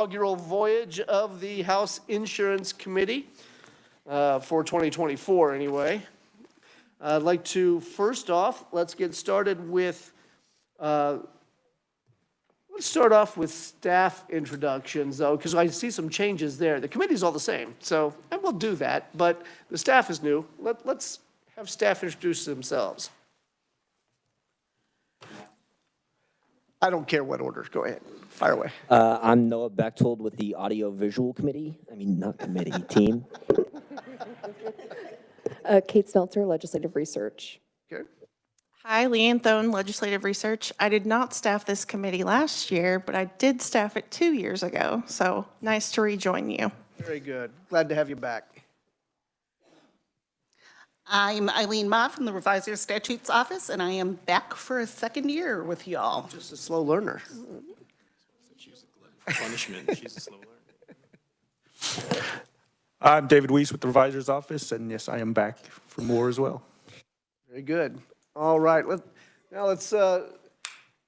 Inaugural voyage of the House Insurance Committee for 2024 anyway. I'd like to, first off, let's get started with, let's start off with staff introductions though, because I see some changes there. The committee's all the same, so I will do that, but the staff is new. Let's have staff introduce themselves. I don't care what order, go ahead, fire away. I'm Noah Bechtold with the Audio Visual Committee. I mean, not committee, team. Kate Stelter, Legislative Research. Okay. Hi, Leanne Thone, Legislative Research. I did not staff this committee last year, but I did staff it 2 years ago, so nice to rejoin you. Very good, glad to have you back. I'm Eileen Ma from the Revisor Statutes Office, and I am back for a second year with y'all. Just a slow learner. She's a punishment. She's a slow learner. I'm David Weiss with the Revisor's Office, and yes, I am back for more as well. Very good. All right, now let's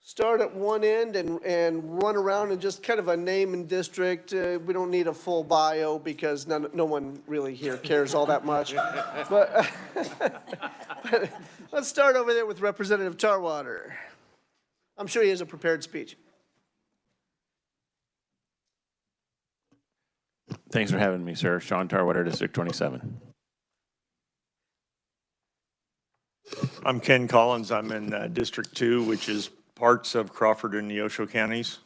start at one end and run around and just kind of a name and district. We don't need a full bio because no one really here cares all that much. But let's start over there with Representative Tarwater. I'm sure he has a prepared speech. Thanks for having me, sir. Sean Tarwater, District 27. I'm Ken Collins. I'm in District 2, which is parts of Crawford and Neosho counties.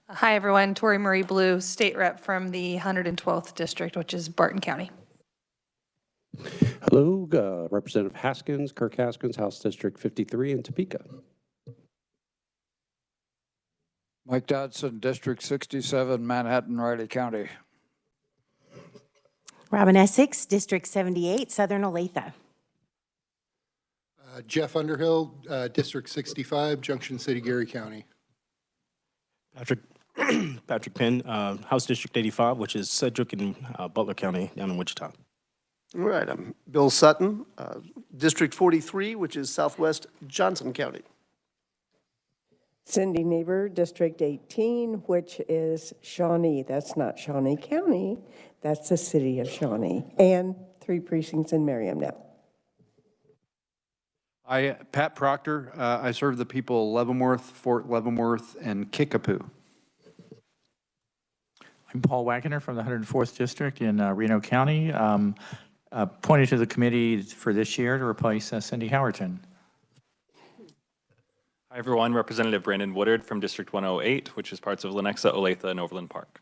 Hi, everyone. Tori Marie Blue, State Rep from the 112th District, which is Barton County. Hello, Representative Haskins, Kirk Haskins, House District 53 in Topeka. Mike Dodson, District 67, Manhattan, Riley County. Robin Essex, District 78, Southern Olathe. Jeff Underhill, District 65, Junction City, Gary County. Patrick Penn, House District 85, which is Sedgwick and Butler County down in Wichita. All right, I'm Bill Sutton, District 43, which is Southwest Johnson County. Cindy Neighbor, District 18, which is Shawnee. That's not Shawnee County, that's the city of Shawnee, and 3 precincts in Merriam now. Hi, Pat Proctor. I serve the people of Leavenworth, Fort Leavenworth, and Kickapoo. I'm Paul Wagner from the 104th District in Reno County, appointed to the committee for this year to replace Cindy Howerton. Hi, everyone. Representative Brandon Woodard from District 108, which is parts of Lenexa, Olathe, and Overland Park.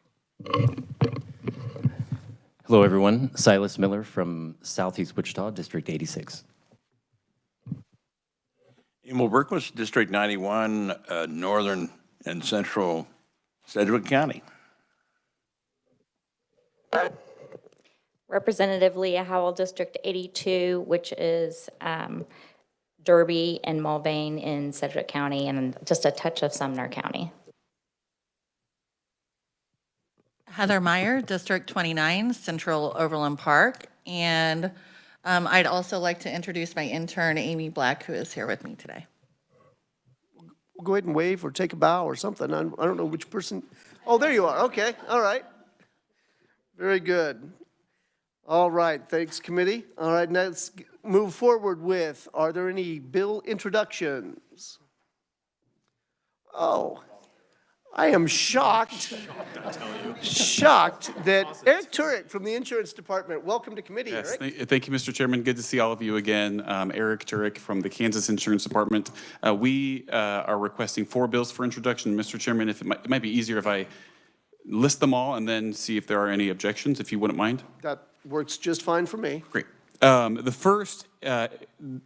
Hello, everyone. Silas Miller from Southeast Wichita, District 86. Emil Berquist, District 91, Northern and Central Sedgwick County. Representative Leah Howell, District 82, which is Derby and Mulvane in Sedgwick County, and just a touch of Sumner County. Heather Meyer, District 29, Central Overland Park, and I'd also like to introduce my intern, Amy Black, who is here with me today. We'll go ahead and wave or take a bow or something. I don't know which person. Oh, there you are. Okay. All right. Very good. All right. Thanks, committee. All right. Now let's move forward with, are there any bill introductions? Oh. I am shocked that Eric Turek from the Insurance Department. Welcome to committee, yes, Eric. Thank you, Mr. Chairman. Good to see all of you again. Eric Turek from the Kansas Insurance Department. We are requesting 4 bills for introduction. Mr. Chairman, if it might be easier if I list them all and then see if there are any objections, if you wouldn't mind. That works just fine for me. Great. The first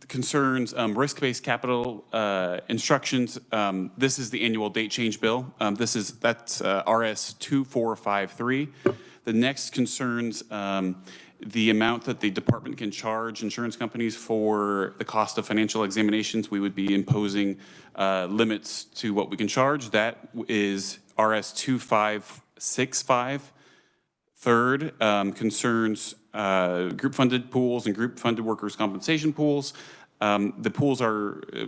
concerns risk-based capital instructions. This is the annual date change bill. That's RS 2453. The next concerns the amount that the department can charge insurance companies for the cost of financial examinations. We would be imposing limits to what we can charge. That is RS 2565. Third concerns group-funded pools and group-funded workers' compensation pools. The pools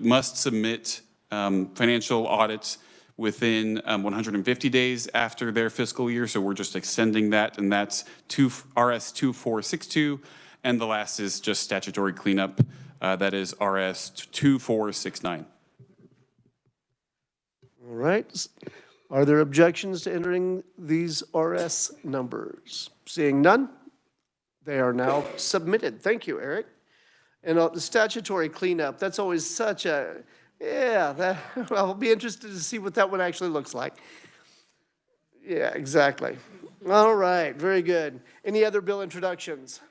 must submit financial audits within 150 days after their fiscal year. So we're just extending that, and that's RS 2462. And the last is just statutory cleanup. That is RS 2469. All right. Are there objections to entering these RS numbers? Seeing none, they are now submitted. Thank you, Eric. And the statutory cleanup, that's always such a, well, I'll be interested to see what that one actually looks like. Yeah, exactly. All right, very good. Any other bill introductions?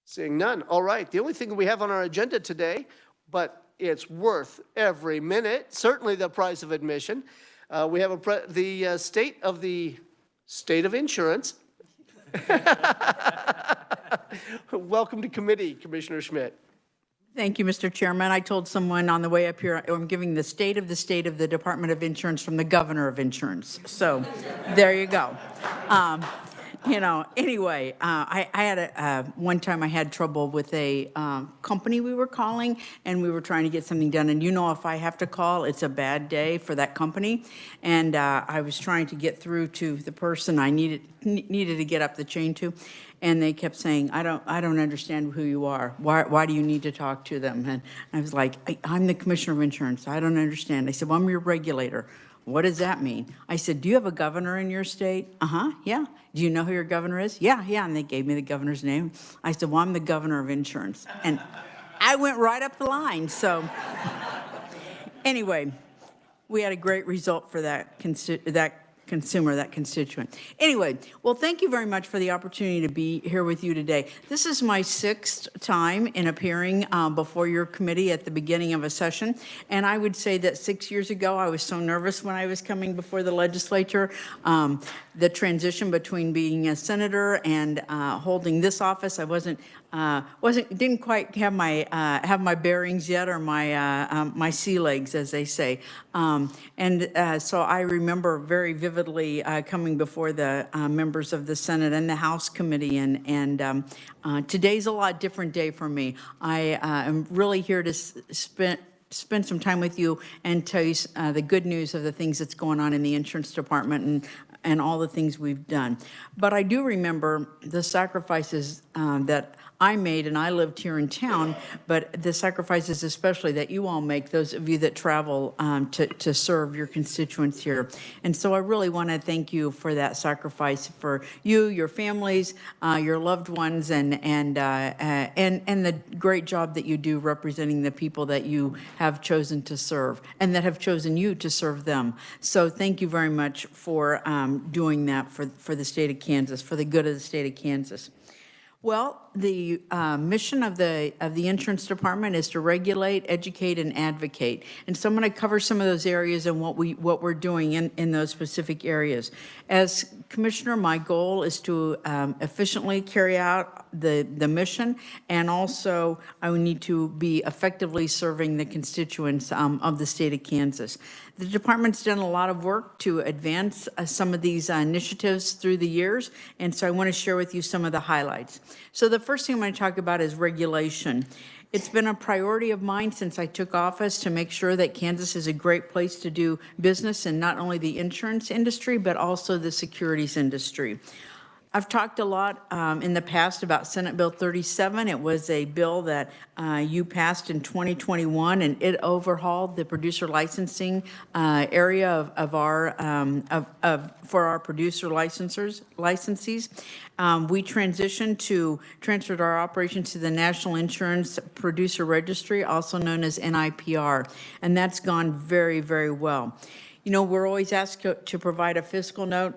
Seeing none. All right, the only thing we have on our agenda today, but it's worth every minute, certainly the price of admission. We have the state of insurance. Welcome to committee, Commissioner Schmidt. Thank you, Mr. Chairman. I told someone on the way up here, I'm giving the state of the Department of Insurance from the governor of insurance. So there you go. You know, anyway, I had one time I had trouble with a company we were calling, and we were trying to get something done. And you know, if I have to call, it's a bad day for that company. And I was trying to get through to the person I needed to get up the chain to. And they kept saying, I don't understand who you are. Why do you need to talk to them? And I was like, I'm the commissioner of insurance. I don't understand. I said, well, I'm your regulator. What does that mean? I said, do you have a governor in your state? Uh-huh, yeah. Do you know who your governor is? Yeah. And they gave me the governor's name. I said, well, I'm the governor of insurance. And I went right up the line. So anyway, we had a great result for that constituent. Anyway, well, thank you very much for the opportunity to be here with you today. This is my 6th time in appearing before your committee at the beginning of a session. And I would say that 6 years ago, I was so nervous when I was coming before the legislature. The transition between being a senator and holding this office, I didn't quite have my bearings yet, or my sea legs, as they say. So I remember very vividly coming before the members of the Senate and the House committee, and today's a lot different day for me. I am really here to spend some time with you and tell you the good news of the things that's going on in the insurance department and all the things we've done. But I do remember the sacrifices that I made, and I lived here in town, but the sacrifices especially that you all make, those of you that travel to serve your constituents here. And so I really want to thank you for that sacrifice, for you, your families, your loved ones, and the great job that you do representing the people that you have chosen to serve and that have chosen you to serve them. So thank you very much for doing that for the state of Kansas, for the good of the state of Kansas. Well, the mission of the insurance department is to regulate, educate, and advocate. And so I'm going to cover some of those areas and what we're doing in those specific areas. As commissioner, my goal is to efficiently carry out the mission, and also I need to be effectively serving the constituents of the state of Kansas. The department's done a lot of work to advance some of these initiatives through the years, and so I want to share with you some of the highlights. So the first thing I'm going to talk about is regulation. It's been a priority of mine since I took office to make sure that Kansas is a great place to do business in not only the insurance industry, but also the securities industry. I've talked a lot in the past about Senate Bill 37. It was a bill that you passed in 2021, and it overhauled the producer licensing area for our producer licensees. We transferred our operation to the National Insurance Producer Registry, also known as NIPR, and that's gone very, very well. You know, we're always asked to provide a fiscal note.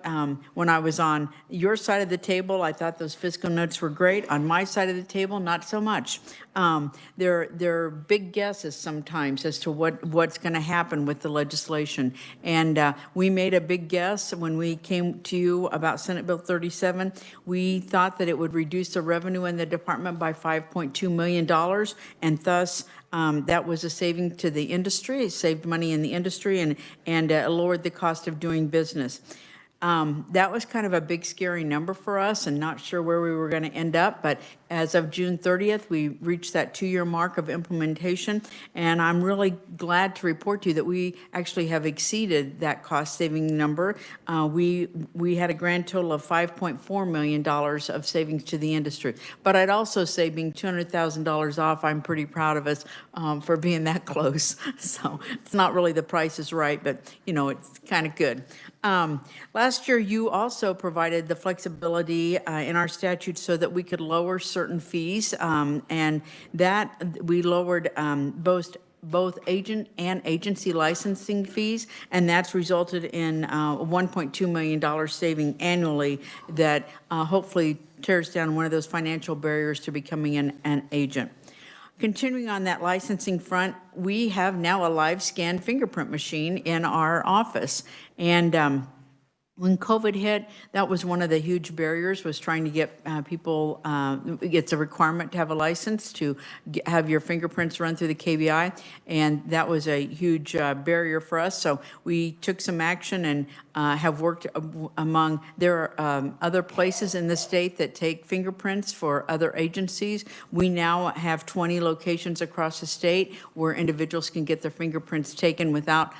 When I was on your side of the table, I thought those fiscal notes were great. On my side of the table, not so much. They're big guesses sometimes as to what's going to happen with the legislation. And we made a big guess when we came to you about Senate Bill 37. We thought that it would reduce the revenue in the department by $5.2 million, and thus that was a saving to the industry. It saved money in the industry and lowered the cost of doing business. That was kind of a big, scary number for us, and not sure where we were going to end up, but As of June 30th, we reached that 2-year mark of implementation, and I'm really glad to report to you that we actually have exceeded that cost-saving number. We had a grand total of $5.4 million of savings to the industry. But I'd also say, being $200,000 off, I'm pretty proud of us for being that close. So it's not really the price is right, but it's kind of good. Last year, you also provided the flexibility in our statute so that we could lower certain fees, and that we lowered both agent and agency licensing fees, and that's resulted in a $1.2 million saving annually that hopefully tears down one of those financial barriers to becoming an agent. Continuing on that licensing front, we have now a live scan fingerprint machine in our office. And when COVID hit, that was one of the huge barriers, was trying to get people, it's a requirement to have a license to have your fingerprints run through the KBI, and that was a huge barrier for us. So we took some action and have worked among, there are other places in the state that take fingerprints for other agencies. We now have 20 locations across the state where individuals can get their fingerprints taken without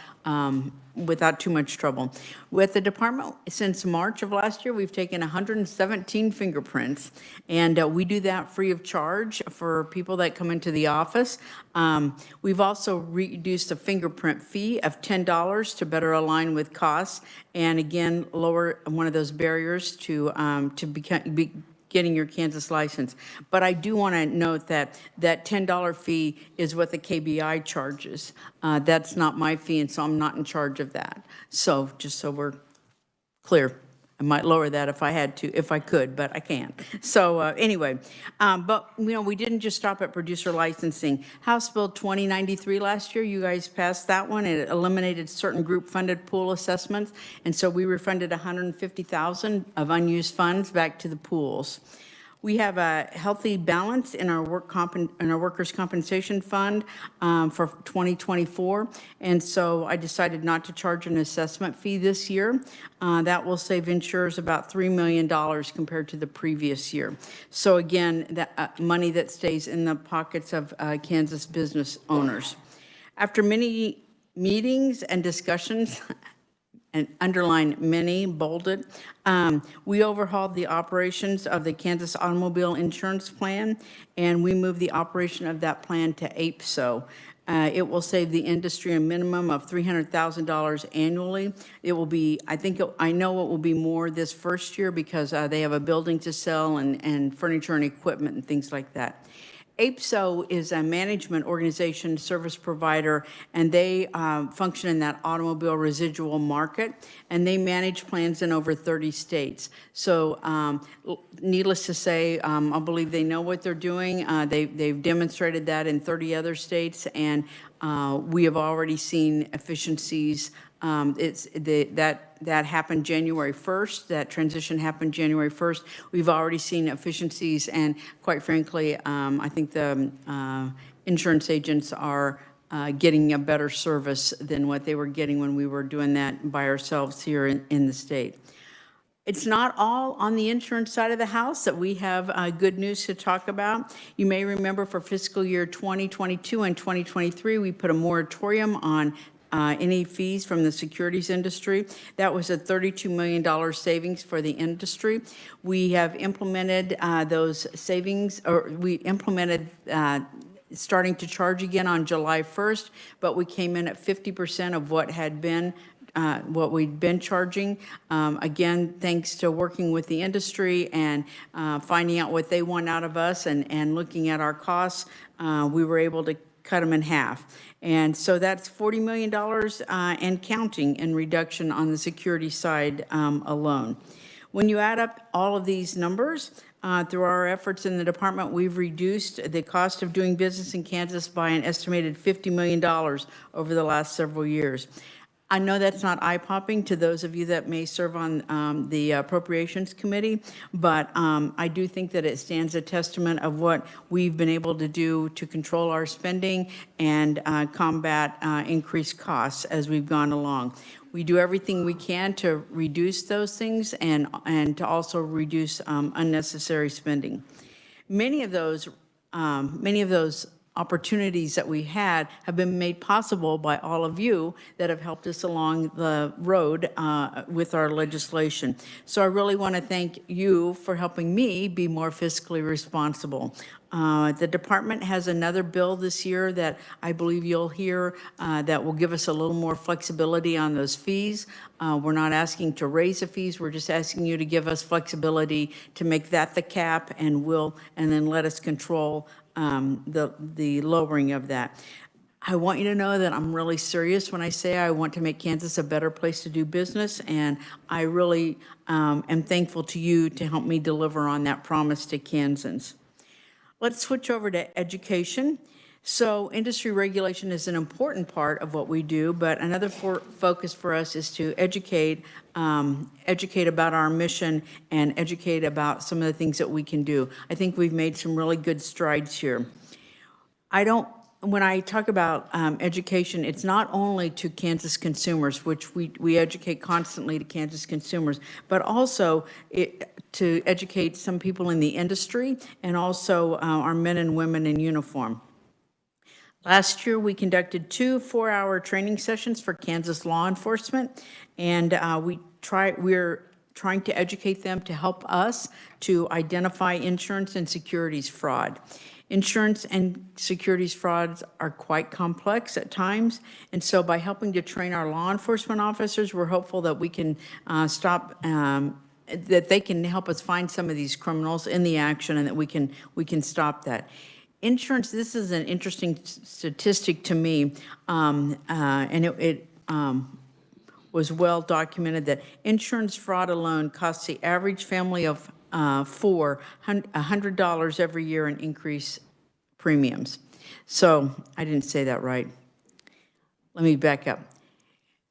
too much trouble. With the department, since March of last year, we've taken 117 fingerprints, and we do that free of charge for people that come into the office. We've also reduced the fingerprint fee of $10 to better align with costs, and again, lower one of those barriers to getting your Kansas license. But I do want to note that that $10 fee is what the KBI charges. That's not my fee, and so I'm not in charge of that. So just so we're clear, I might lower that if I had to, if I could, but I can't. So anyway, but we didn't just stop at producer licensing. House Bill 2093 last year, you guys passed that one. It eliminated certain group-funded pool assessments, and so we refunded $150,000 of unused funds back to the pools. We have a healthy balance in our workers' compensation fund for 2024, and so I decided not to charge an assessment fee this year. That will save insurers about $3 million compared to the previous year. So again, that money that stays in the pockets of Kansas business owners. After many meetings and discussions, and underline many, bolded, we overhauled the operations of the Kansas Automobile Insurance Plan, and we moved the operation of that plan to APSO. It will save the industry a minimum of $300,000 annually. It will be, I know it will be more this first year because they have a building to sell and furniture and equipment and things like that. APSO is a management organization, service provider, and they function in that automobile residual market, and they manage plans in over 30 states. So needless to say, I believe they know what they're doing. They've demonstrated that in 30 other states, and we have already seen efficiencies. That happened January 1st. That transition happened January 1st. We've already seen efficiencies, and quite frankly, I think the insurance agents are getting a better service than what they were getting when we were doing that by ourselves here in the state. It's not all on the insurance side of the house that we have good news to talk about. You may remember for fiscal year 2022 and 2023, we put a moratorium on any fees from the securities industry. That was a $32 million savings for the industry. We have implemented those savings, or we implemented starting to charge again on July 1st, but we came in at 50% of what had been what we'd been charging. Again, thanks to working with the industry and finding out what they want out of us and looking at our costs, we were able to cut them in half. And so that's $40 million and counting in reduction on the security side alone. When you add up all of these numbers, through our efforts in the department, we've reduced the cost of doing business in Kansas by an estimated $50 million over the last several years. I know that's not eye-popping to those of you that may serve on the Appropriations Committee, but I do think that it stands a testament of what we've been able to do to control our spending and combat increased costs as we've gone along. We do everything we can to reduce those things and to also reduce unnecessary spending. many of those opportunities that we had have been made possible by all of you that have helped us along the road with our legislation. So I really want to thank you for helping me be more fiscally responsible. The department has another bill this year that I believe you'll hear that will give us a little more flexibility on those fees. We're not asking to raise the fees, we're just asking you to give us flexibility to make that the cap, and then let us control the lowering of that. I want you to know that I'm really serious when I say I want to make Kansas a better place to do business, and I really am thankful to you to help me deliver on that promise to Kansans. Let's switch over to education. So industry regulation is an important part of what we do, but another focus for us is to educate about our mission and educate about some of the things that we can do. I think we've made some really good strides here. When I talk about education, it's not only to Kansas consumers, which we educate constantly to Kansas consumers, but also to educate some people in the industry and also our men and women in uniform. Last year, we conducted 2 4-hour training sessions for Kansas law enforcement, and we're trying to educate them to help us to identify insurance and securities fraud. Insurance and securities frauds are quite complex at times, and so by helping to train our law enforcement officers, we're hopeful that we can that they can help us find some of these criminals in the action, and that we can stop that. Insurance, this is an interesting statistic to me, and it was well documented that insurance fraud alone costs the average family of $400 every year in increased premiums. So I didn't say that right. Let me back up.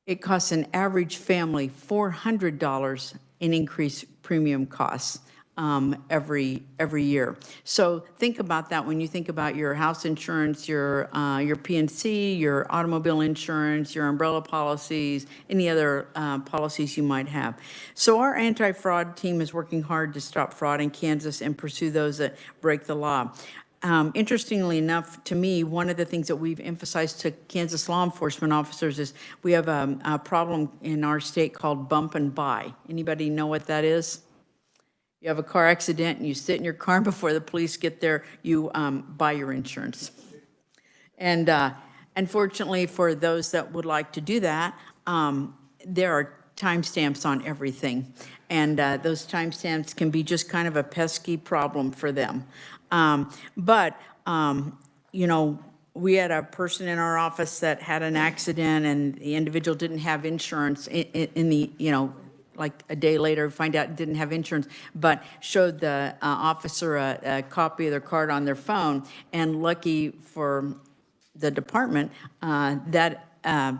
It costs an average family $400 in increased premium costs every year. So think about that when you think about your house insurance, your PNC, your automobile insurance, your umbrella policies, any other policies you might have. So our anti-fraud team is working hard to stop fraud in Kansas and pursue those that break the law. Interestingly enough, to me, one of the things that we've emphasized to Kansas law enforcement officers is we have a problem in our state called bump and buy. Anybody know what that is? You have a car accident and you sit in your car, and before the police get there, you buy your insurance. And unfortunately, for those that would like to do that, there are timestamps on everything. And those timestamps can be just kind of a pesky problem for them. You know, we had a person in our office that had an accident, and the individual didn't have insurance in the, you know, like a day later, find out didn't have insurance, but showed the officer a copy of their card on their phone. And lucky for the department, that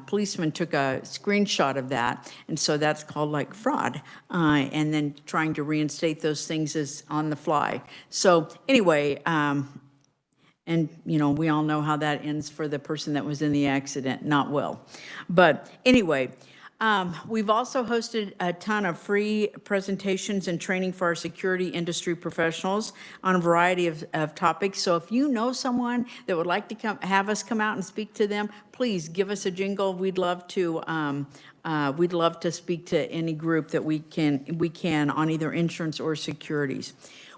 policeman took a screenshot of that. And so that's called like fraud. And then trying to reinstate those things is on the fly. So anyway, and you know, we all know how that ends for the person that was in the accident, not well. But anyway, we've also hosted a ton of free presentations and training for our security industry professionals on a variety of topics. So if you know someone that would like to have us come out and speak to them, please give us a jingle. We'd love to speak to any group that we can on either insurance or securities.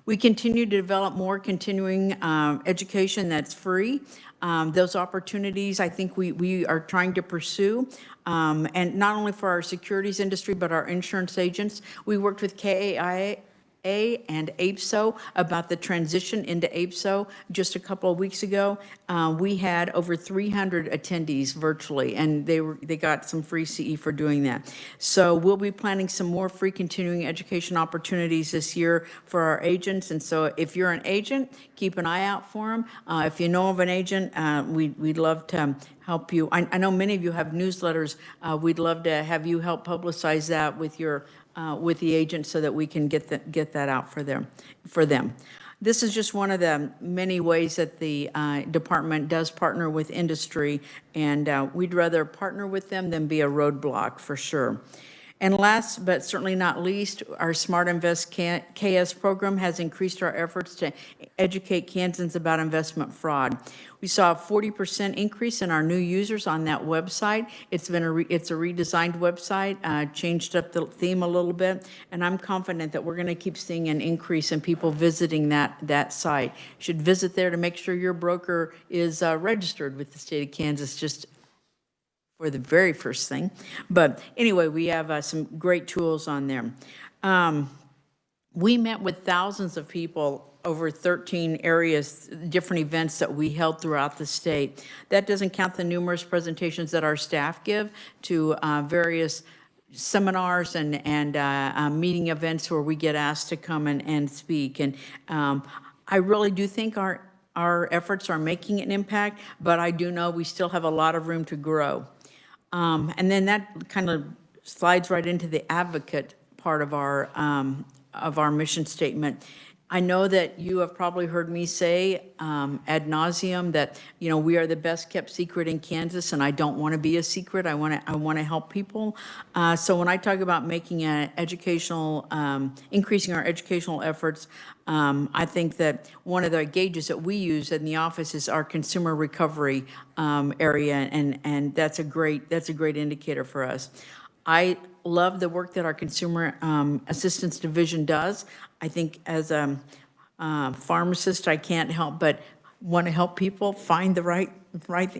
We continue to develop more continuing education that's free. Those opportunities, I think we are trying to pursue, and not only for our securities industry, but our insurance agents. We worked with KAIA and APSO about the transition into APSO just a couple of weeks ago. We had over 300 attendees virtually, and they got some free CE for doing that. So we'll be planning some more free continuing education opportunities this year for our agents. And so if you're an agent, keep an eye out for them. If you know of an agent, we'd love to help you. I know many of you have newsletters. We'd love to have you help publicize that with your with the agent so that we can get that out for them. This is just one of the many ways that the department does partner with industry, and we'd rather partner with them than be a roadblock for sure. And last but certainly not least, our Smart Invest KS program has increased our efforts to educate Kansans about investment fraud. We saw a 40% increase in our new users on that website. It's a redesigned website, changed up the theme a little bit, and I'm confident that we're going to keep seeing an increase in people visiting that site. You should visit there to make sure your broker is registered with the state of Kansas, just for the very first thing. But anyway, we have some great tools on there. We met with thousands of people over 13 areas, different events that we held throughout the state. That doesn't count the numerous presentations that our staff give to various seminars and meeting events where we get asked to come and speak. And I really do think our efforts are making an impact, but I do know we still have a lot of room to grow. And then that kind of slides right into the advocate part of our mission statement. I know that you have probably heard me say ad nauseum that, you know, we are the best kept secret in Kansas, and I don't want to be a secret. I want to help people. So when I talk about making an educational, increasing our educational efforts, I think that one of the gauges that we use in the office is our consumer recovery area, and that's a great indicator for us. I love the work that our Consumer Assistance Division does. I think as a pharmacist, I can't help but want to help people find the right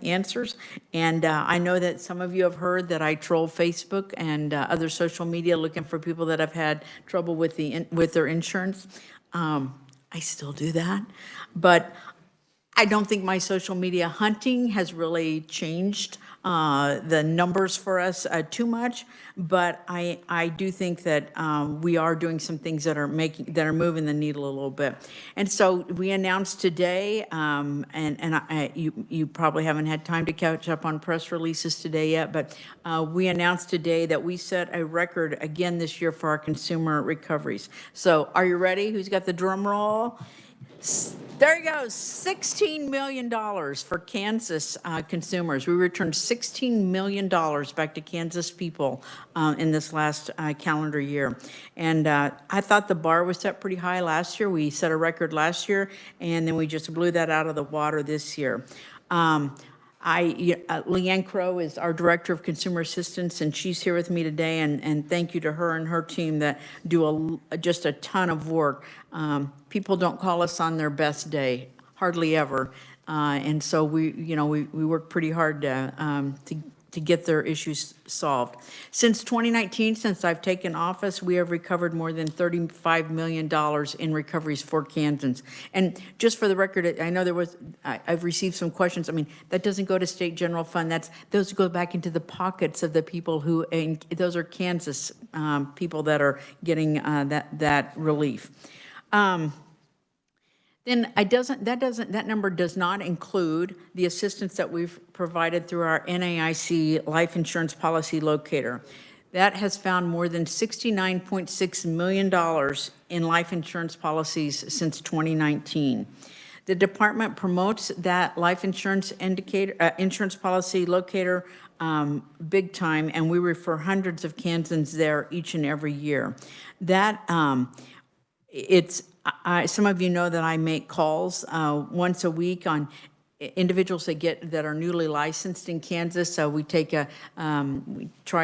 answers. And I know that some of you have heard that I troll Facebook and other social media looking for people that have had trouble with their insurance. I still do that, but I don't think my social media hunting has really changed the numbers for us too much, but I do think that we are doing some things that are moving the needle a little bit. And so we announced today, you probably haven't had time to catch up on press releases today yet, but we announced today that we set a record again this year for our consumer recoveries. So are you ready? Who's got the drum roll? There you go, $16 million for Kansas consumers. We returned $16 million back to Kansas people in this last calendar year. And I thought the bar was set pretty high last year. We set a record last year, and then we just blew that out of the water this year. Leanne Crow is our Director of Consumer Assistance, and she's here with me today, and thank you to her and her team that do just a ton of work. People don't call us on their best day, hardly ever, and so we work pretty hard to get their issues solved. Since 2019, since I've taken office, we have recovered more than $35 million in recoveries for Kansans. And just for the record, I know I've received some questions. I mean, that doesn't go to state general fund. Those go back into the pockets of the people who, and those are Kansas people that are getting that relief. Then that number does not include the assistance that we've provided through our NAIC life insurance policy locator. That has found more than $69.6 million in life insurance policies since 2019. The department promotes that life insurance insurance policy locator big time, and we refer hundreds of Kansans there each and every year. That some of you know that I make calls once a week on individuals that are newly licensed in Kansas. So we try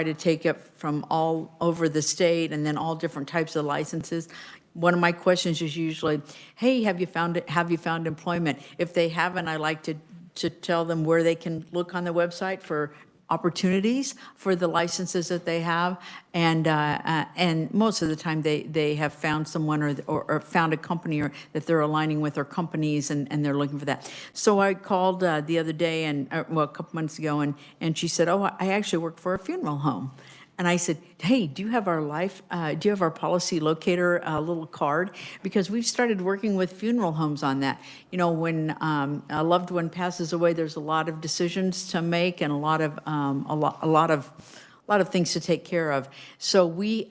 to take it from all over the state and then all different types of licenses. One of my questions is usually, hey, have you found employment? If they haven't, I like to tell them where they can look on the website for opportunities for the licenses that they have, and most of the time they have found someone or found a company or that they're aligning with, or companies, and they're looking for that. So I called the other day, a couple months ago, and she said, oh, I actually work for a funeral home. And I said, hey, do you have our policy locator little card? Because we've started working with funeral homes on that. You know, when a loved one passes away, there's a lot of decisions to make and a lot of things to take care of. So we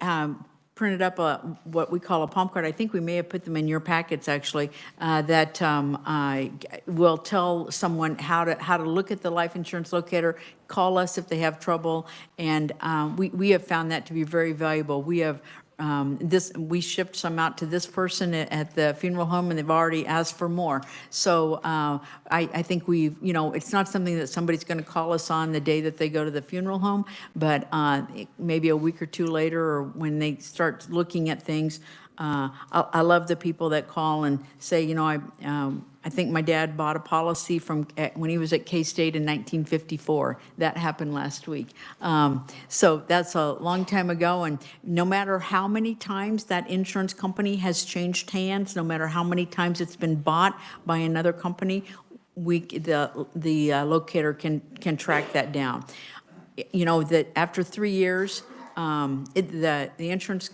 printed up what we call a palm card. I think we may have put them in your packets, actually, that will tell someone how to look at the life insurance locator, call us if they have trouble, and we have found that to be very valuable. We have we shipped some out to this person at the funeral home, and they've already asked for more. So I think it's not something that somebody's going to call us on the day that they go to the funeral home, but maybe a week or two later, or when they start looking at things. I love the people that call and say, I think my dad bought a policy when he was at K-State in 1954. That happened last week. So that's a long time ago, and no matter how many times that insurance company has changed hands, no matter how many times it's been bought by another company, the locator can track that down. That after 3 years, the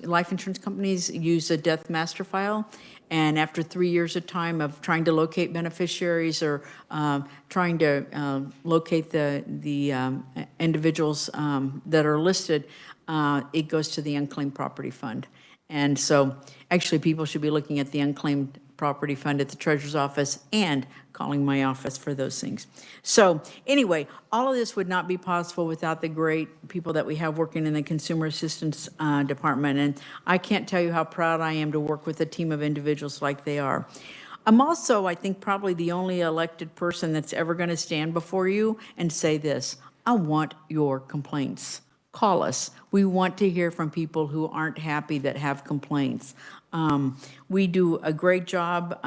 life insurance companies use a death master file, and after 3 years of time of trying to locate beneficiaries or trying to locate the individuals that are listed, it goes to the unclaimed property fund. And so actually people should be looking at the unclaimed property fund at the treasurer's office and calling my office for those things. So anyway, all of this would not be possible without the great people that we have working in the Consumer Assistance Department. And I can't tell you how proud I am to work with a team of individuals like they are. I'm also, I think, probably the only elected person that's ever going to stand before you and say this: I want your complaints. Call us. We want to hear from people who aren't happy, that have complaints. We do a great job.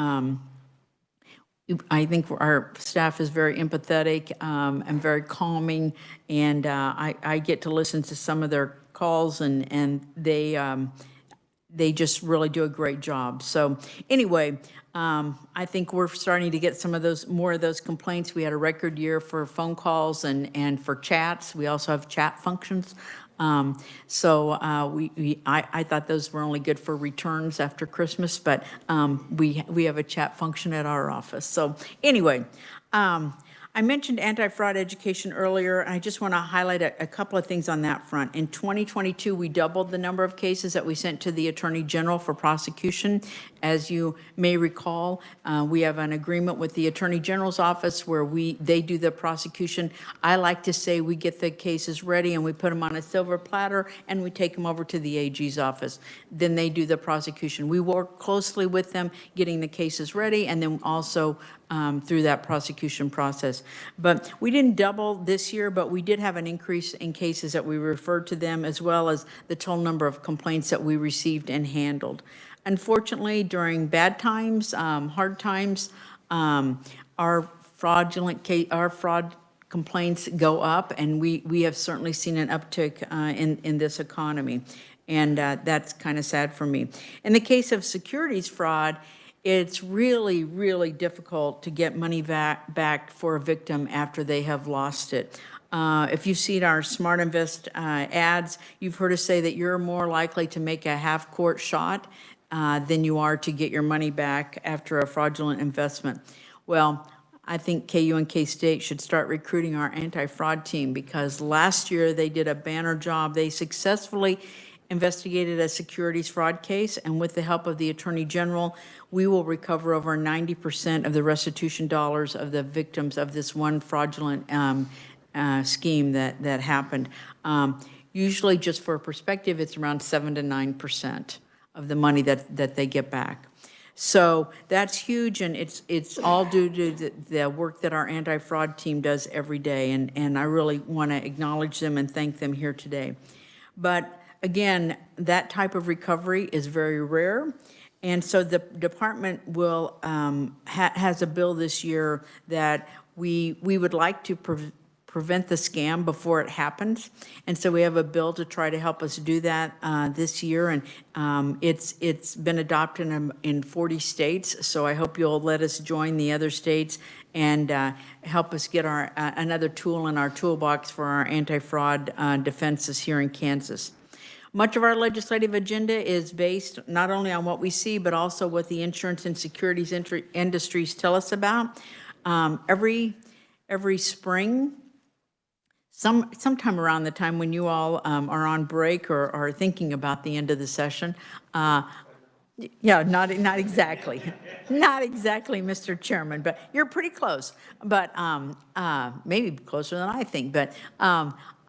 I think our staff is very empathetic and very calming, and I get to listen to some of their calls, and they just really do a great job. So anyway, I think we're starting to get more of those complaints. We had a record year for phone calls and for chats. We also have chat functions. I thought those were only good for returns after Christmas, but we have a chat function at our office. So anyway, I mentioned anti-fraud education earlier, and I just want to highlight a couple of things on that front. In 2022, we doubled the number of cases that we sent to the Attorney General for prosecution. As you may recall, we have an agreement with the Attorney General's office where they do the prosecution. I like to say we get the cases ready and we put them on a silver platter and we take them over to the AG's office. Then they do the prosecution. We work closely with them getting the cases ready, and then also through that prosecution process. But we didn't double this year, but we did have an increase in cases that we referred to them, as well as the total number of complaints that we received and handled. Unfortunately, during bad times, hard times, our fraud complaints go up, and we have certainly seen an uptick in this economy, and that's kind of sad for me. In the case of securities fraud, it's really, really difficult to get money back for a victim after they have lost it. If you've seen our Smart Invest ads, you've heard us say that you're more likely to make a half-court shot than you are to get your money back after a fraudulent investment. Well, I think KU and K-State should start recruiting our anti-fraud team, because last year they did a banner job. They successfully investigated a securities fraud case, and with the help of the Attorney General, we will recover over 90% of the restitution dollars of the victims of this one fraudulent scheme that happened. Usually, just for perspective, it's around 7 to 9% of the money that they get back. So that's huge, and it's all due to the work that our anti-fraud team does every day, and I really want to acknowledge them and thank them here today. But again, that type of recovery is very rare. And so the department will has a bill this year that we would like to prevent the scam before it happens. And so we have a bill to try to help us do that this year. And it's been adopted in 40 states. So I hope you'll let us join the other states and help us get another tool in our toolbox for our anti-fraud defenses here in Kansas. Much of our legislative agenda is based not only on what we see, but also what the insurance and securities industries tell us about. Every spring, sometime around the time when you all are on break or are thinking about the end of the session. Yeah, not exactly. Not exactly, Mr. Chairman, but you're pretty close. But maybe closer than I think. But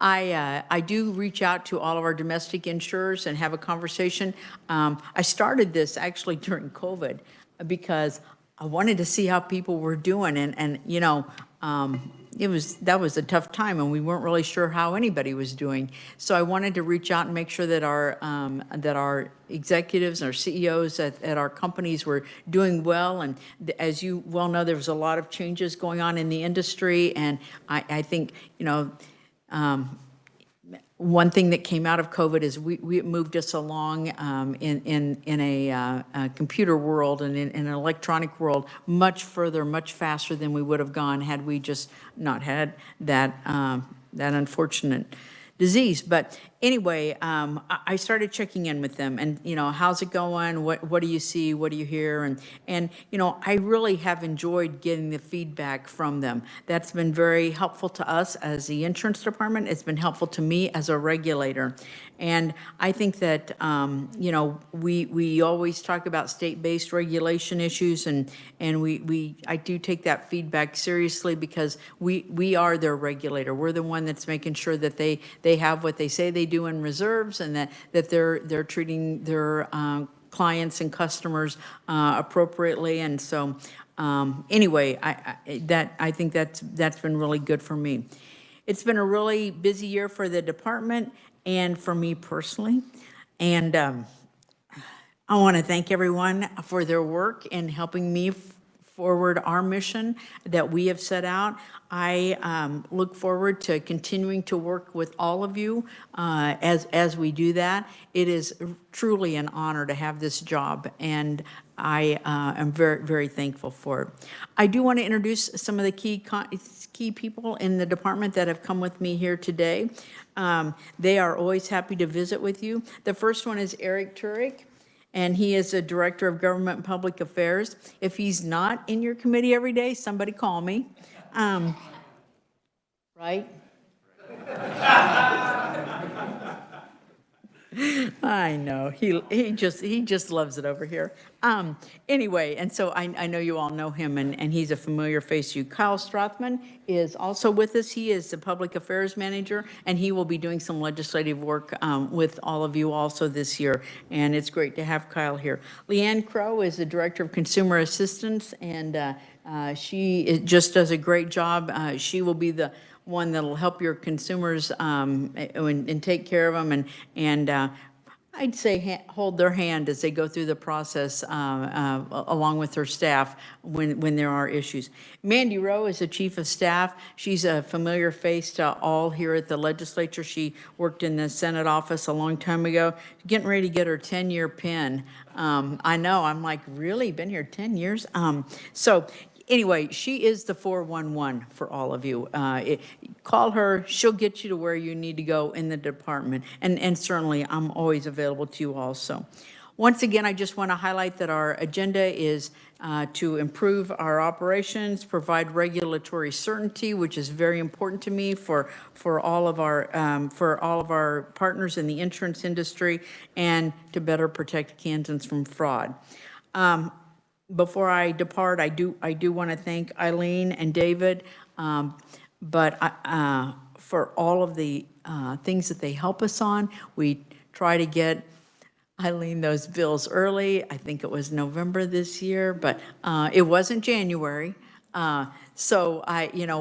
I do reach out to all of our domestic insurers and have a conversation. I started this actually during COVID because I wanted to see how people were doing. And you know, that was a tough time, and we weren't really sure how anybody was doing. So I wanted to reach out and make sure that our executives and our CEOs at our companies were doing well. And as you well know, there was a lot of changes going on in the industry, and I think, you know, one thing that came out of COVID is it moved us along in a computer world and in an electronic world much further, much faster than we would have gone had we just not had that unfortunate disease. But anyway, I started checking in with them, and you know, how's it going? What do you see? What do you hear? And you know, I really have enjoyed getting the feedback from them. That's been very helpful to us as the insurance department. It's been helpful to me as a regulator. And I think that, you know, we always talk about state-based regulation issues, and I do take that feedback seriously because we are their regulator. We're the one that's making sure that they have what they say they do in reserves, and that they're treating their clients and customers appropriately. And so anyway, I think that's been really good for me. It's been a really busy year for the department and for me personally. And I want to thank everyone for their work in helping me forward our mission that we have set out. I look forward to continuing to work with all of you as we do that. It is truly an honor to have this job, and I am very, very thankful for it. I do want to introduce some of the key people in the department that have come with me here today. They are always happy to visit with you. The first one is Eric Turek, and he is a Director of Government and Public Affairs. If he's not in your committee every day, somebody call me. Right? I know, he just loves it over here. Anyway, and so I know you all know him, and he's a familiar face to you. Kyle Strothman is also with us. He is the Public Affairs Manager, and he will be doing some legislative work with all of you also this year, and it's great to have Kyle here. Leanne Crow is the Director of Consumer Assistance, and she just does a great job. She will be the one that'll help your consumers and take care of them, and I'd say hold their hand as they go through the process along with her staff when there are issues. Mandy Rowe is the Chief of Staff. She's a familiar face to all here at the legislature. She worked in the Senate office a long time ago, getting ready to get her 10-year pin. I know, I'm like, really, been here 10 years? So anyway, she is the 411 for all of you. Call her, she'll get you to where you need to go in the department. And certainly, I'm always available to you also. Once again, I just want to highlight that our agenda is to improve our operations, provide regulatory certainty, which is very important to me for all of our partners in the insurance industry, and to better protect Kansans from fraud. Before I depart, I do want to thank Eileen and David, for all of the things that they help us on. We try to get Eileen those bills early. I think it was November this year, but it wasn't January. So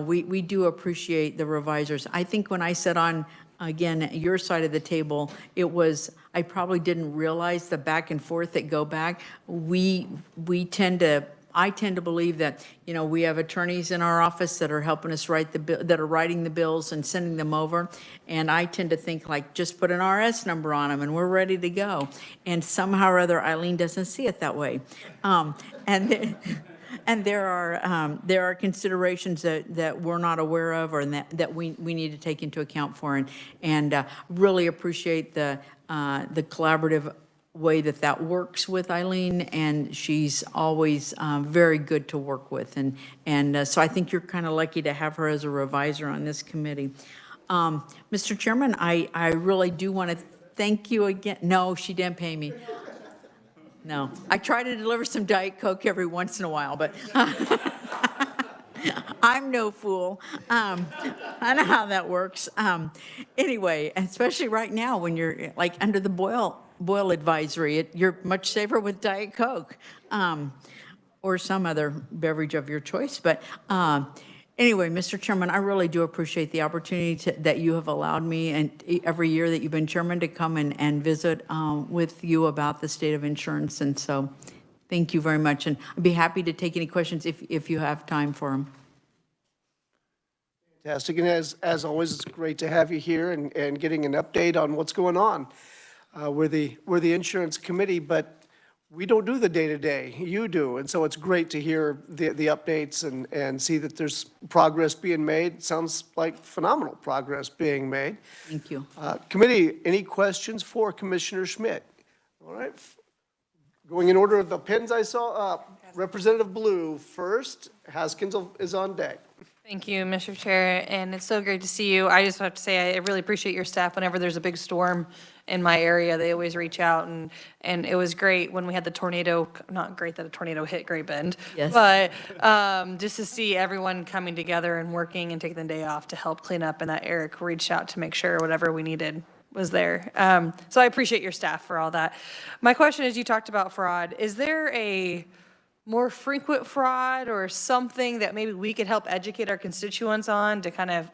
we do appreciate the revisers. I think when I sat on, again, your side of the table, I probably didn't realize the back and forth that go back. I tend to believe that, we have attorneys in our office that are helping us that are writing the bills and sending them over. And I tend to think like, just put an RS number on them and we're ready to go. And somehow or other, Eileen doesn't see it that way. And there are considerations that we're not aware of, or that we need to take into account for, and really appreciate the collaborative way that works with Eileen, and she's always very good to work with, and so I think you're kind of lucky to have her as a reviser on this committee. Mr. Chairman, I really do want to thank you again. No, she didn't pay me. No, I try to deliver some Diet Coke every once in a while, but I'm no fool. I know how that works. Anyway, especially right now when you're like under the boil advisory, you're much safer with Diet Coke or some other beverage of your choice. But anyway, Mr. Chairman, I really do appreciate the opportunity that you have allowed me and every year that you've been chairman to come and visit with you about the state of insurance. And so thank you very much. And I'd be happy to take any questions if you have time for them. Fantastic. And as always, it's great to have you here and getting an update on what's going on. We're the insurance committee, but we don't do the day-to-day. You do. And so it's great to hear the updates and see that there's progress being made. Sounds like phenomenal progress being made. Thank you. Committee, any questions for Commissioner Schmidt? All right. Going in order of the pins I saw, Representative Blue first. Haskins is on deck. Thank you, Mr. Chair, and it's so great to see you. I just have to say I really appreciate your staff. Whenever there's a big storm in my area, they always reach out, and it was great when we had the tornado. Not great that a tornado hit Great Bend, yes, but just to see everyone coming together and working and taking the day off to help clean up, and that Eric reached out to make sure whatever we needed was there. So I appreciate your staff for all that. My question is, you talked about fraud. Is there a more frequent fraud or something that maybe we could help educate our constituents on to kind of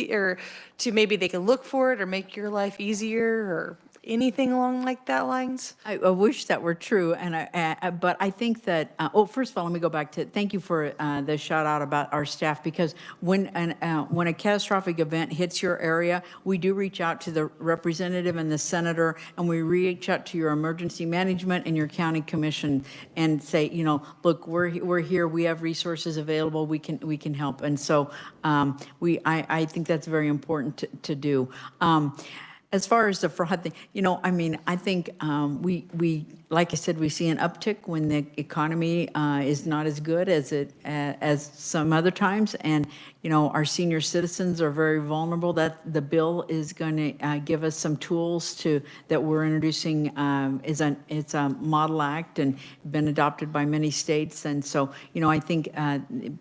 or to maybe they can look for it or make your life easier or anything along like that lines? I wish that were true, and but I think that, first of all, let me go back to, thank you for the shout out about our staff, because when a catastrophic event hits your area, we do reach out to the representative and the senator, and we reach out to your emergency management and your county commission and say, look, we're here, we have resources available, we can help. And so I think that's very important to do. As far as the fraud thing, I think we, like I said, we see an uptick when the economy is not as good as some other times, and our senior citizens are very vulnerable. That the bill is going to give us some tools that we're introducing. It's a model act and been adopted by many states, and so I think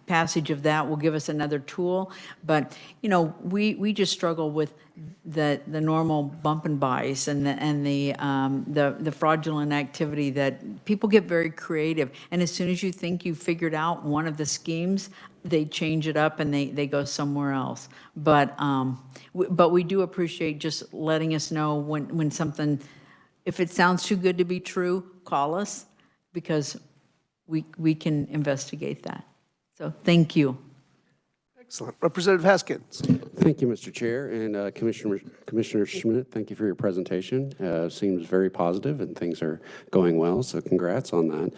passage of that will give us another tool. But we just struggle with the normal bump and buys and the fraudulent activity that people get very creative, and as soon as you think you've figured out one of the schemes, they change it up and they go somewhere else. But we do appreciate just letting us know when something, if it sounds too good to be true, call us, because we can investigate that. So thank you. Excellent. Representative Haskins. Thank you, Mr. Chair, and Commissioner Schmidt, thank you for your presentation. Seems very positive and things are going well, so congrats on that.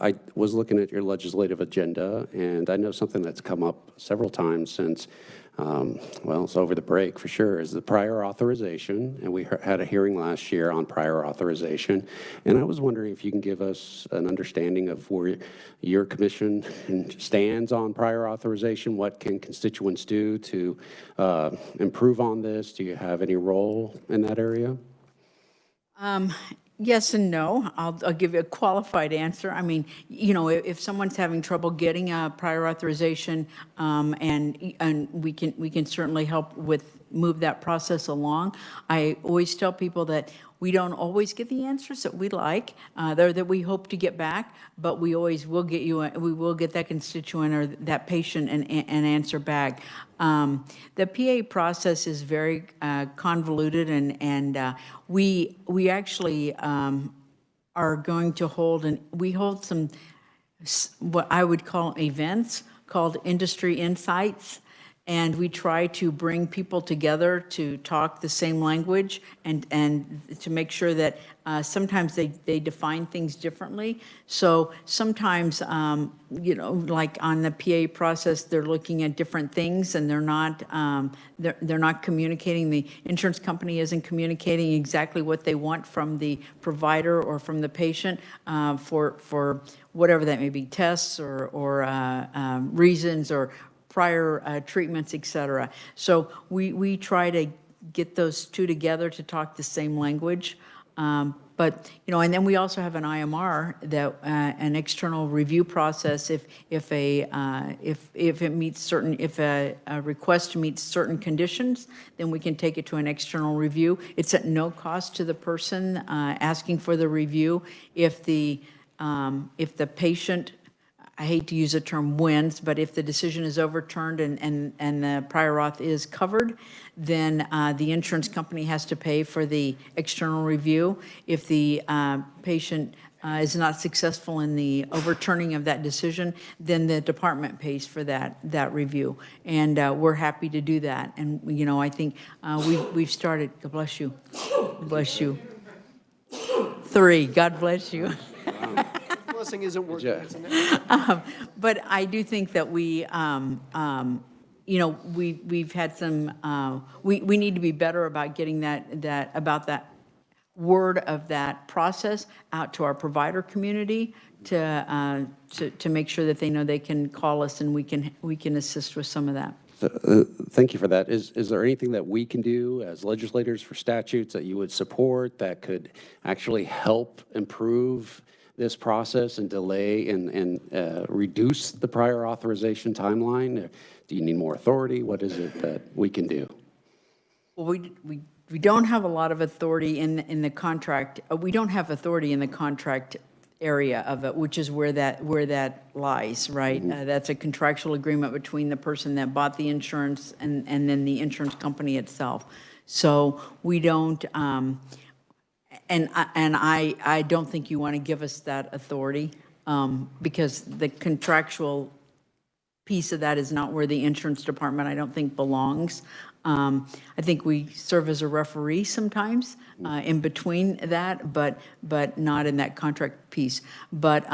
I was looking at your legislative agenda, and I know something that's come up several times since it's over the break for sure, is the prior authorization, and we had a hearing last year on prior authorization, and I was wondering if you can give us an understanding of where your commission stands on prior authorization. What can constituents do to improve on this? Do you have any role in that area? Yes and no. I'll give you a qualified answer. I mean, if someone's having trouble getting a prior authorization, and we can certainly help move that process along. I always tell people that we don't always get the answers that we like, that we hope to get back, but we always will get we will get that constituent or that patient an answer back. The PA process is very convoluted, and we actually are going to hold some what I would call events called Industry Insights. And we try to bring people together to talk the same language and to make sure that sometimes they define things differently. So sometimes, like on the PA process, they're looking at different things and they're not communicating. The insurance company isn't communicating exactly what they want from the provider or from the patient for whatever that may be, tests or reasons or prior treatments, et cetera. So we try to get those two together to talk the same language. But, you know, and then we also have an IMR, that an external review process. If it meets certain, if a request meets certain conditions, then we can take it to an external review. It's at no cost to the person asking for the review. If the patient, I hate to use the term wins, but if the decision is overturned and the prior auth is covered, then the insurance company has to pay for the external review. If the patient is not successful in the overturning of that decision, then the department pays for that review. And we're happy to do that. And, you know, I think we've started, God bless you, bless you. 3, God bless you. Blessing isn't working, isn't it? But I do think that we, you know, we've had some, we need to be better about getting that word of that process out to our provider community to make sure that they know they can call us and we can assist with some of that. Thank you for that. Is there anything that we can do as legislators for statutes that you would support that could actually help improve this process and delay and reduce the prior authorization timeline? Do you need more authority? What is it that we can do? Well, we don't have a lot of authority in the contract. We don't have authority in the contract area of it, which is where that lies, right? That's a contractual agreement between the person that bought the insurance and then the insurance company itself. So we don't, and I don't think you want to give us that authority because the contractual piece of that is not where the insurance department, I don't think, belongs. I think we serve as a referee sometimes in between that, but not in that contract piece. But,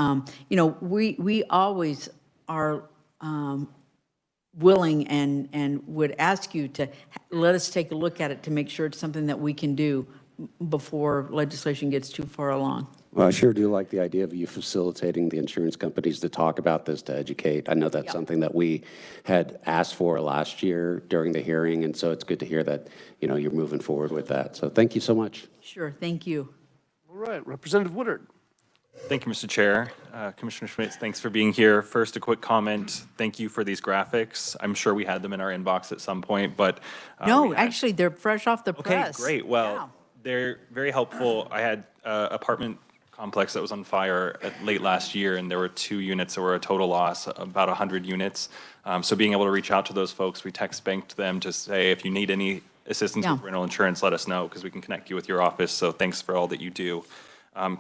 you know, we always are willing and would ask you to let us take a look at it to make sure it's something that we can do before legislation gets too far along. Well, I sure do like the idea of you facilitating the insurance companies to talk about this, to educate. I know that's something that we had asked for last year during the hearing, and so it's good to hear that, you know, you're moving forward with that. So thank you so much. Sure, thank you. All right, Representative Woodard. Thank you, Mr. Chair. Commissioner Schmidt, thanks for being here. First, a quick comment. Thank you for these graphics. I'm sure we had them in our inbox at some point, but no, actually, they're fresh off the press. Okay, great. Well, they're very helpful. I had apartment complex that was on fire late last year, and there were 2 units that were a total loss, about 100 units. So being able to reach out to those folks, we text banked them to say, if you need any assistance with rental insurance, let us know, because we can connect you with your office. So thanks for all that you do.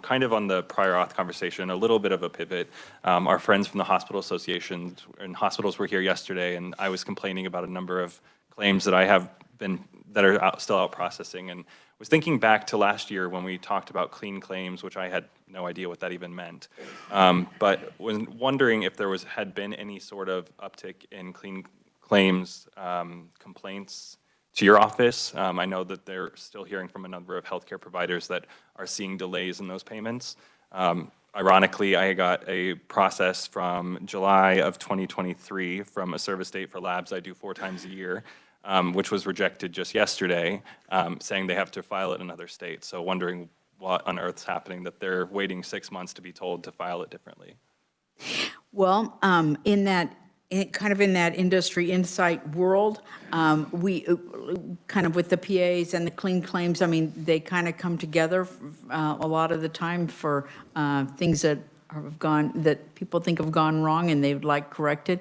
Kind of on the prior auth conversation, a little bit of a pivot. Our friends from the hospital association and hospitals were here yesterday, and I was complaining about a number of claims that I have been, that are still out processing. And was thinking back to last year when we talked about clean claims, which I had no idea what that even meant. But was wondering if there had been any sort of uptick in clean claims complaints to your office. I know that they're still hearing from a number of healthcare providers that are seeing delays in those payments. Ironically, I got a process from July of 2023 from a service date for labs I do 4 times a year. Which was rejected just yesterday, saying they have to file it in another state. So wondering what on earth's happening that they're waiting 6 months to be told to file it differently. Well, in that industry insight world, we kind of with the PAs and the clean claims, I mean, they kind of come together a lot of the time for things that have gone, that people think have gone wrong and they'd like corrected.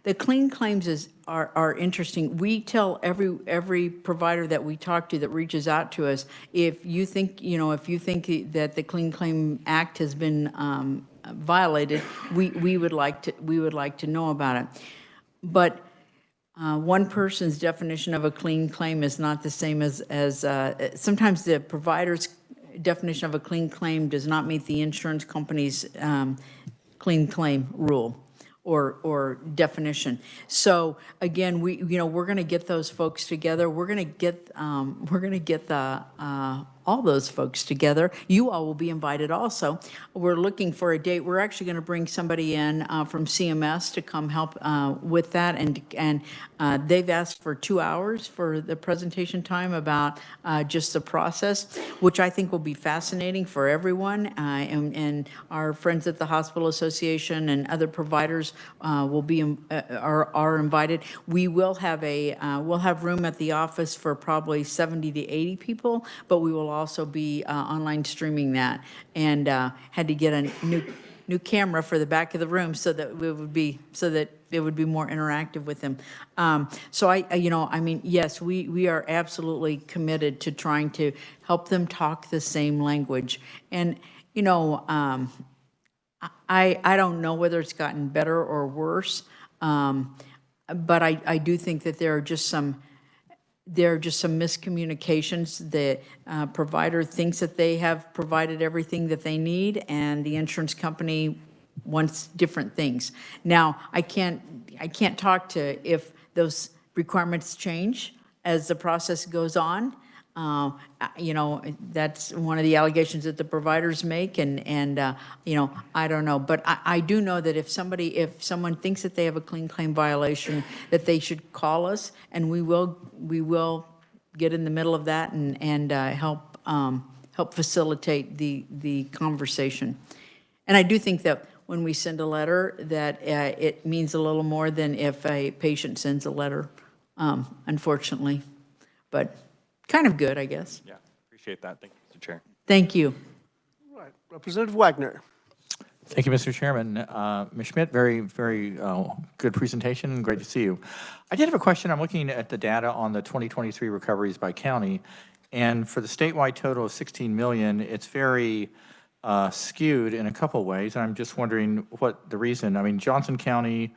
The clean claims are interesting. We tell every provider that we talk to that reaches out to us, if you think that the Clean Claim Act has been violated, we would like to know about it. But one person's definition of a clean claim is not the same as sometimes the provider's definition of a clean claim does not meet the insurance company's clean claim rule or definition. So again, we're going to get those folks together. We're going to get the all those folks together. You all will be invited also. We're looking for a date. We're actually going to bring somebody in from CMS to come help with that, and they've asked for 2 hours for the presentation time about just the process, which I think will be fascinating for everyone, and our friends at the Hospital Association and other providers will be are invited. We will have we'll have room at the office for probably 70 to 80 people, but we will also be online streaming that, and had to get a new camera for the back of the room so that it would be more interactive with them. So I mean, yes, we are absolutely committed to trying to help them talk the same language. And, I don't know whether it's gotten better or worse, but I do think that there are just some miscommunications. The provider thinks that they have provided everything that they need, and the insurance company wants different things. Now, I can't talk to if those requirements change as the process goes on. That's one of the allegations that the providers make, and I don't know. But I do know that if someone thinks that they have a clean claim violation, that they should call us, and we will get in the middle of that and help facilitate the conversation. And I do think that when we send a letter, that it means a little more than if a patient sends a letter, unfortunately. But kind of good, I guess. Yeah, appreciate that. Thank you, Mr. Chair. Thank you. All right, Representative Wagner. Thank you, Mr. Chairman. Ms. Schmidt, very, very good presentation, and great to see you. I did have a question. I'm looking at the data on the 2023 recoveries by county, and for the statewide total of 16 million, it's very skewed in a couple ways. I'm just wondering what the reason. I mean, Johnson County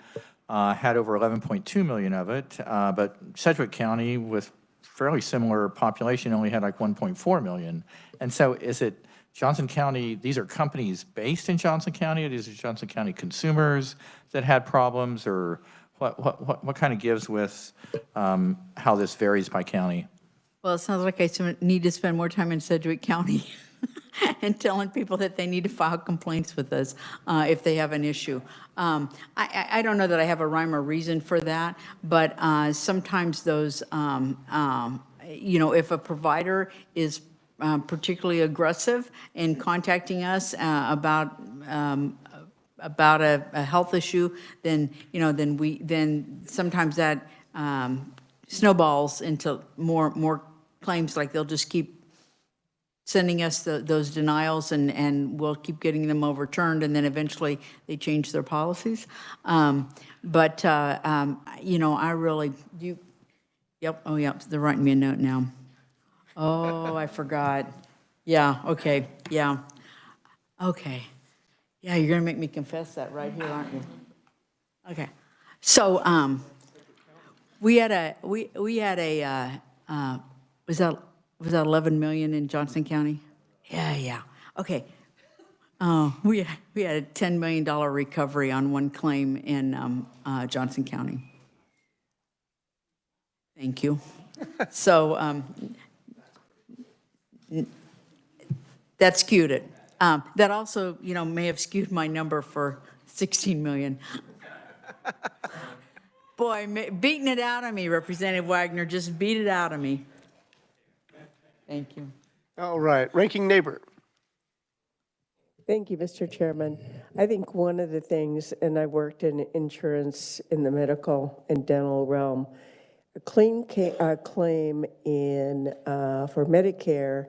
had over 11.2 million of it, but Sedgwick County, with fairly similar population, only had like 1.4 million. And so is it Johnson County, these are companies based in Johnson County, or these are Johnson County consumers that had problems, or what kind of gives with how this varies by county? Well, it sounds like I need to spend more time in Sedgwick County and telling people that they need to file complaints with us if they have an issue. I don't know that I have a rhyme or reason for that, but sometimes those, if a provider is particularly aggressive in contacting us about a health issue, then sometimes that snowballs into more claims. Like they'll just keep sending us those denials, and we'll keep getting them overturned, and then eventually they change their policies. I really do. Yep. Oh, yeah. They're writing me a note now. Oh, I forgot. Yeah. Okay. Yeah. Okay. Yeah, you're gonna make me confess that right here, aren't you? Okay. So we had a was that 11 million in Johnson County? Yeah. Okay. We had a $10 million recovery on one claim in Johnson County. Thank you. So that skewed it. That also, may have skewed my number for 16 million. Boy, beating it out of me, Representative Wagner, just beat it out of me. Thank you. All right, ranking neighbor. Thank you, Mr. Chairman. I think one of the things, and I worked in insurance in the medical and dental realm, a clean claim for Medicare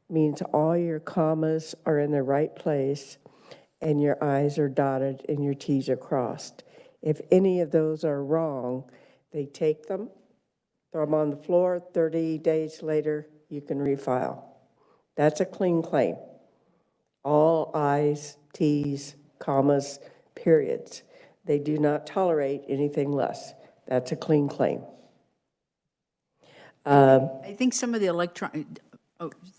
means all your commas are in the right place and your I's are dotted and your T's are crossed. If any of those are wrong, they take them, throw them on the floor, 30 days later, you can refile. That's a clean claim. All I's, T's, commas, periods. They do not tolerate anything less. That's a clean claim. I think some of the electronic,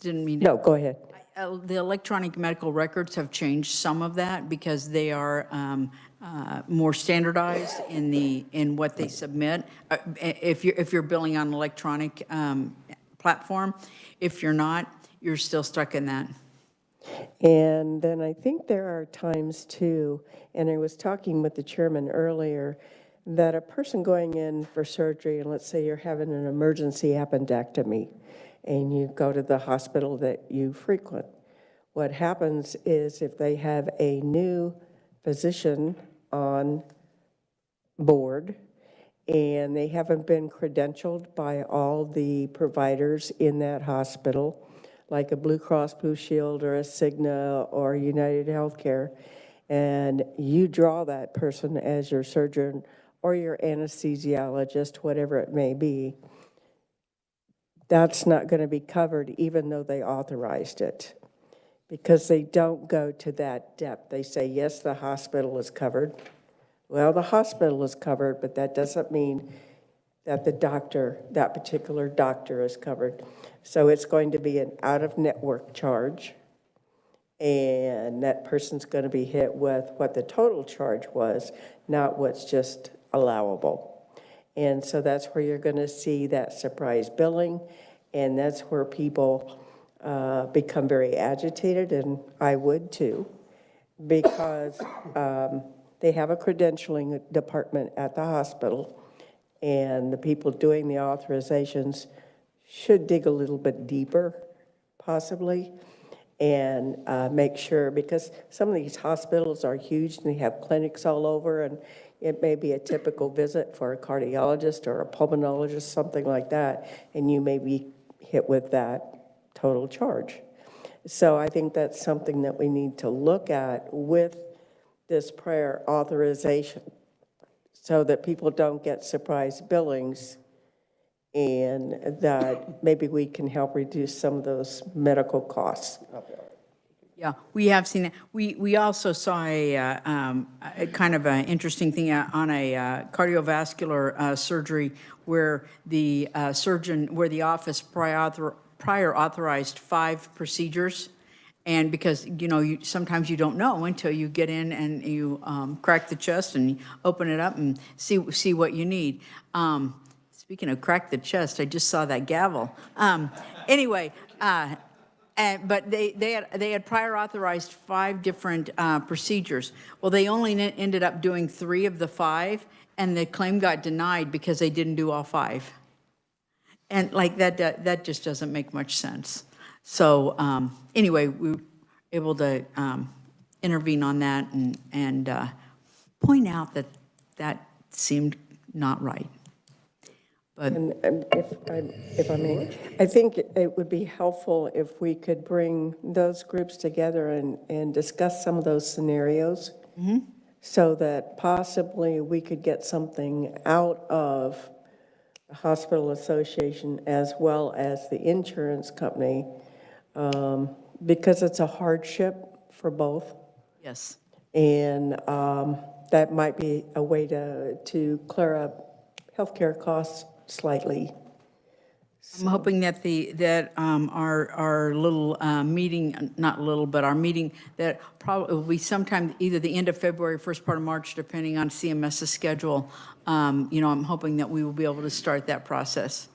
didn't mean to. No, go ahead. The electronic medical records have changed some of that because they are more standardized in what they submit. If you're billing on an electronic platform, if you're not, you're still stuck in that. And then I think there are times too, and I was talking with the chairman earlier, that a person going in for surgery, and let's say you're having an emergency appendectomy, and you go to the hospital that you frequent. What happens is if they have a new physician on board, and they haven't been credentialed by all the providers in that hospital, like a Blue Cross Blue Shield or a Cigna or United Healthcare, and you draw that person as your surgeon or your anesthesiologist, whatever it may be, that's not going to be covered even though they authorized it, because they don't go to that depth. They say, yes, the hospital is covered. Well, the hospital is covered, but that doesn't mean that the doctor, that particular doctor is covered. So it's going to be an out-of-network charge, and that person's going to be hit with what the total charge was, not what's just allowable. And so that's where you're going to see that surprise billing, and that's where people become very agitated, and I would too, because they have a credentialing department at the hospital, and the people doing the authorizations should dig a little bit deeper, possibly, and make sure, because some of these hospitals are huge and they have clinics all over, and it may be a typical visit for a cardiologist or a pulmonologist, something like that, and you may be hit with that total charge. So I think that's something that we need to look at with this prior authorization, so that people don't get surprise billings, and that maybe we can help reduce some of those medical costs. Yeah, we have seen that. We also saw a kind of an interesting thing on a cardiovascular surgery where the surgeon, where the office prior authorized 5 procedures. And because, you know, sometimes you don't know until you get in and you crack the chest and you open it up and see what you need. Speaking of crack the chest, I just saw that gavel. Anyway, but they had prior authorized 5 different procedures. Well, they only ended up doing 3 of the 5, and the claim got denied because they didn't do all 5. And like that just doesn't make much sense. So anyway, we were able to intervene on that and point out that that seemed not right. But And if I may, I think it would be helpful if we could bring those groups together and discuss some of those scenarios, so that possibly we could get something out of the hospital association as well as the insurance company, because it's a hardship for both. yes. And that might be a way to clear up healthcare costs slightly. I'm hoping that our little meeting, not little, but our meeting, that probably will be sometime either the end of February, first part of March, depending on CMS's schedule. You know, I'm hoping that we will be able to start that process.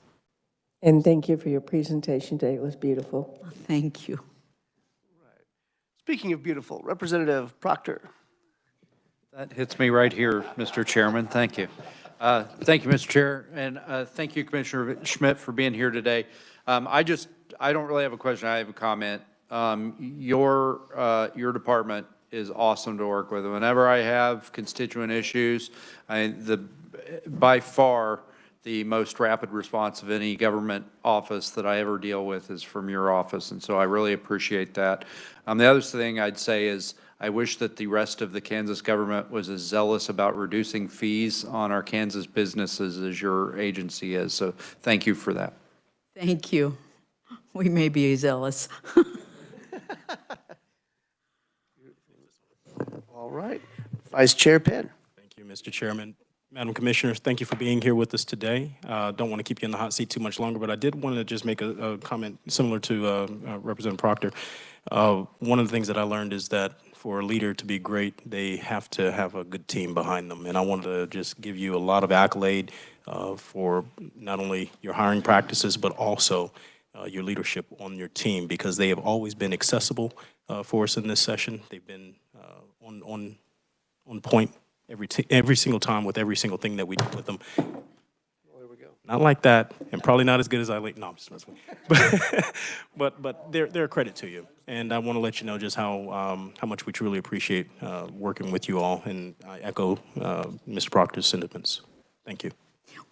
And thank you for your presentation today. It was beautiful. Thank you. Speaking of beautiful, Representative Proctor. That hits me right here, Mr. Chairman. Thank you. Thank you, Mr. Chair, and thank you, Commissioner Schmidt, for being here today. I don't really have a question. I have a comment. Your department is awesome to work with. Whenever I have constituent issues, by far the most rapid response of any government office that I ever deal with is from your office, and so I really appreciate that. The other thing I'd say is I wish that the rest of the Kansas government was as zealous about reducing fees on our Kansas businesses as your agency is, so thank you for that. Thank you. We may be zealous. All right. Vice Chair Penn. Thank you, Mr. Chairman. Madam Commissioner, thank you for being here with us today. Don't want to keep you in the hot seat too much longer, but I did want to just make a comment similar to Representative Proctor. One of the things that I learned is that for a leader to be great, they have to have a good team behind them. And I wanted to just give you a lot of accolade for not only your hiring practices, but also your leadership on your team, because they have always been accessible for us in this session. They've been on point every single time with every single thing that we do with them. Not like that, and probably not as good as Eileen. No, I'm just messing with you. But they're a credit to you, and I want to let you know just how much we truly appreciate working with you all, and I echo Mr. Proctor's sentiments. Thank you.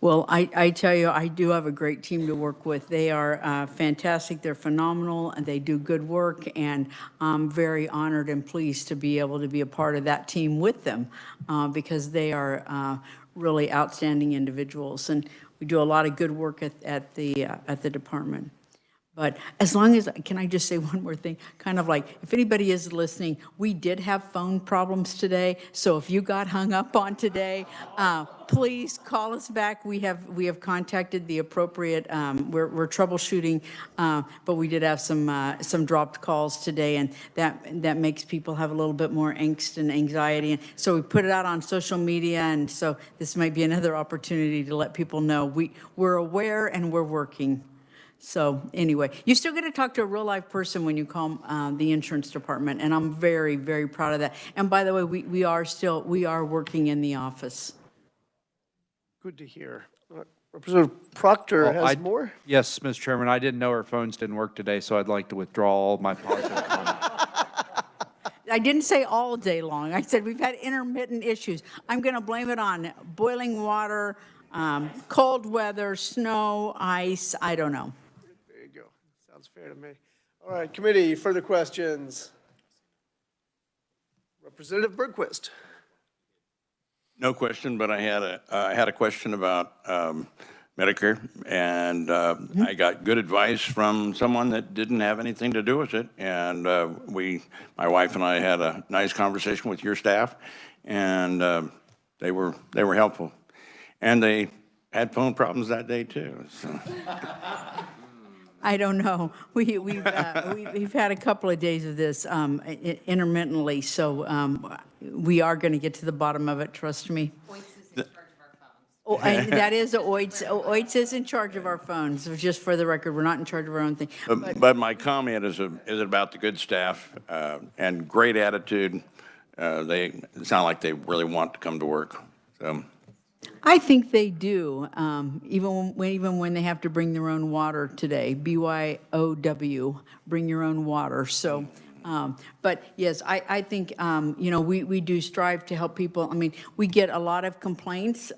Well, I tell you, I do have a great team to work with. They are fantastic, they're phenomenal, and they do good work, and I'm very honored and pleased to be able to be a part of that team with them, because they are really outstanding individuals, and we do a lot of good work at the department. But as long as, can I just say one more thing? Kind of like, if anybody is listening, we did have phone problems today, so if you got hung up on today, please call us back. We have contacted the appropriate, we're troubleshooting, but we did have some dropped calls today, and that makes people have a little bit more angst and anxiety. And so we put it out on social media, and so this might be another opportunity to let people know we're aware and we're working. So anyway, you still get to talk to a real live person when you call the insurance department, and I'm very, very proud of that. And by the way, we are working in the office. Good to hear. Representative Proctor has more? Yes, Mr. Chairman, I didn't know our phones didn't work today, so I'd like to withdraw all my positive comments. I didn't say all day long. I said we've had intermittent issues. I'm going to blame it on boiling water, cold weather, snow, ice, I don't know. There you go. Sounds fair to me. All right, committee, further questions? Representative Bergquist. No question, but I had a question about Medicare, and I got good advice from someone that didn't have anything to do with it, and my wife and I had a nice conversation with your staff, and they were helpful, and they had phone problems that day too. So. I don't know. We've had a couple of days of this intermittently, so we are going to get to the bottom of it. Trust me. Oh, that is OITS. OITS is in charge of our phones. Just for the record, we're not in charge of our own thing. But my comment is about the good staff and great attitude. They sound like they really want to come to work. So. I think they do, even when they have to bring their own water today. BYOW, bring your own water. So. But yes, I think, we do strive to help people. I mean, we get a lot of complaints,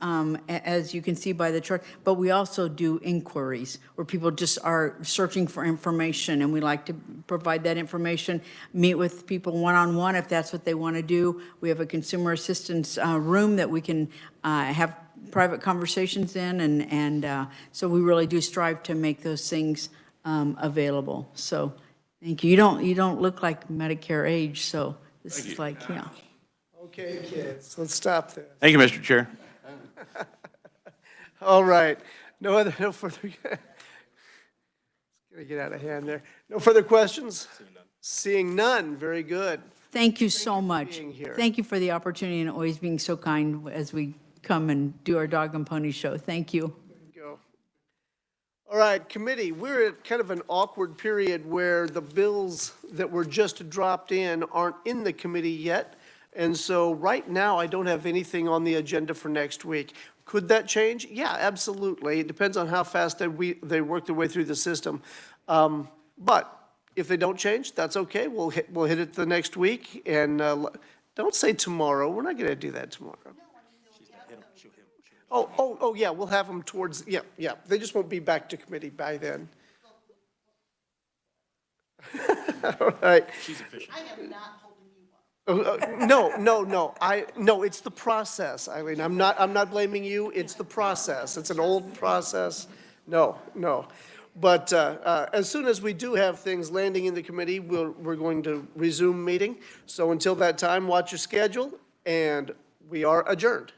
as you can see by the chart, but we also do inquiries where people just are searching for information, and we like to provide that information, meet with people one-on-one if that's what they want to do. We have a consumer assistance room that we can have private conversations in, and so we really do strive to make those things available. So. Thank you. You don't look like Medicare age, so this is like, yeah. Okay, kids, let's stop there. Thank you, Mr. Chair. All right. No further. It's gonna get out of hand there. No further questions? Seeing none. Very good. Thank you so much. Here. Thank you for the opportunity and always being so kind as we come and do our dog and pony show. Thank you. All right, committee, we're at kind of an awkward period where the bills that were just dropped in aren't in the committee yet. And so right now, I don't have anything on the agenda for next week. Could that change? Yeah, absolutely. It depends on how fast they work their way through the system. But if they don't change, that's okay. We'll hit it the next week. And don't say tomorrow. We're not going to do that tomorrow. Oh, yeah, we'll have them towards, yeah. They just won't be back to committee by then. All right. She's efficient. I am not holding you up. No, it's the process, Eileen. I'm not blaming you. It's the process. It's an old process. No. But as soon as we do have things landing in the committee, we're going to resume meeting. So until that time, watch your schedule, and we are adjourned.